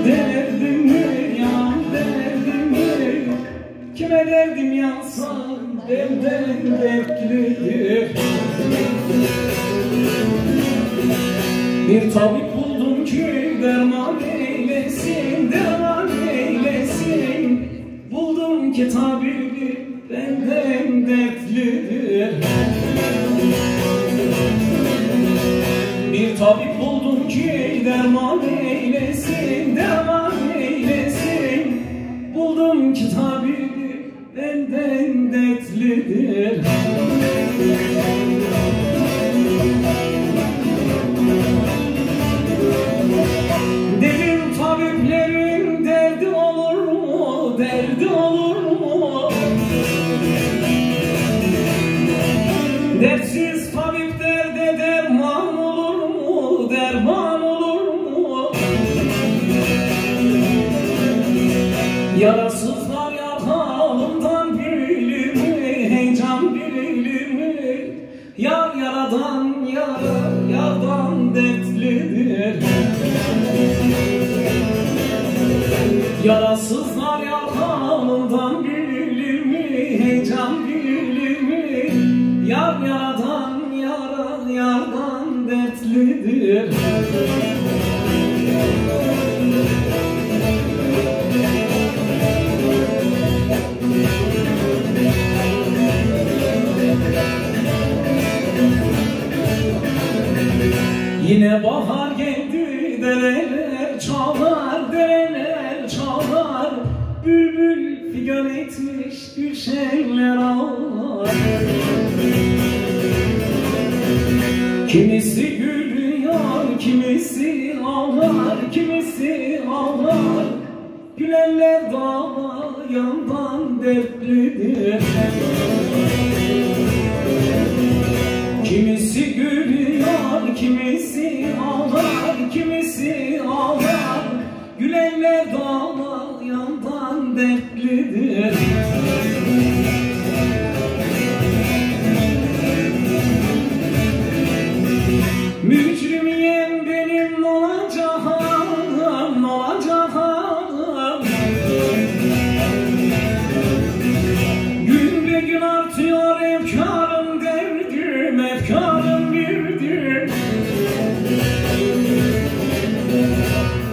Derdimi ya derdimi, kime derdim yansam benden dertlidir. Bir tabip buldum ki derman eylesin, derman eylesin. Buldum ki tabibi benden dertlidir. Bir tabip buldum ki derman eylesin, derman eylesin. Buldum ki tabibi benden dertlidir. Dedim tabiplerin derdi olur mu, derdi olur mu? Dertsiz tabip derde derman olur mu, derman olur mu? Yarasızlar yakalımdan bilir mi, heyecan bilir mi? Yar yaradan yara, yardan dertlidir. Yarasızlar yakalımdan bilir mi, heyecan bilir mi? Yar yaradan yara, yardan dertlidir. Yine bahar geldi, dereler çalar, dereler çalar. Bülbül figan etmiş, düşenler ağlar. Kimisi gülüyor, kimisi ağlar, kimisi ağlar. Gülenler dağla yandan dertlidir. Kimisi gülüyor, kimisi ağlar, kimisi ağlar. Gülenler dağla yandan dertlidir. Mücrimiyen benim olacağım, olacağım. Gün be gün artıyor efkarım, derdim, efkarım birdir.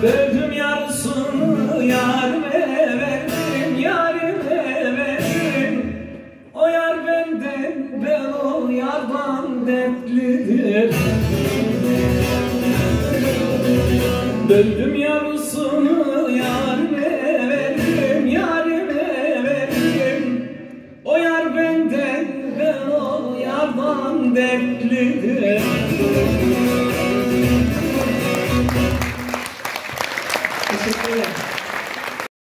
Böldüm yarısını yarime verdim, yarime verdim. O yar benden, ben o yardan dertlidir. Böldüm yarısını yarime verdim, yarime verdim. O yar benden, ben o yardan dertlidir. Teşekkür ederim.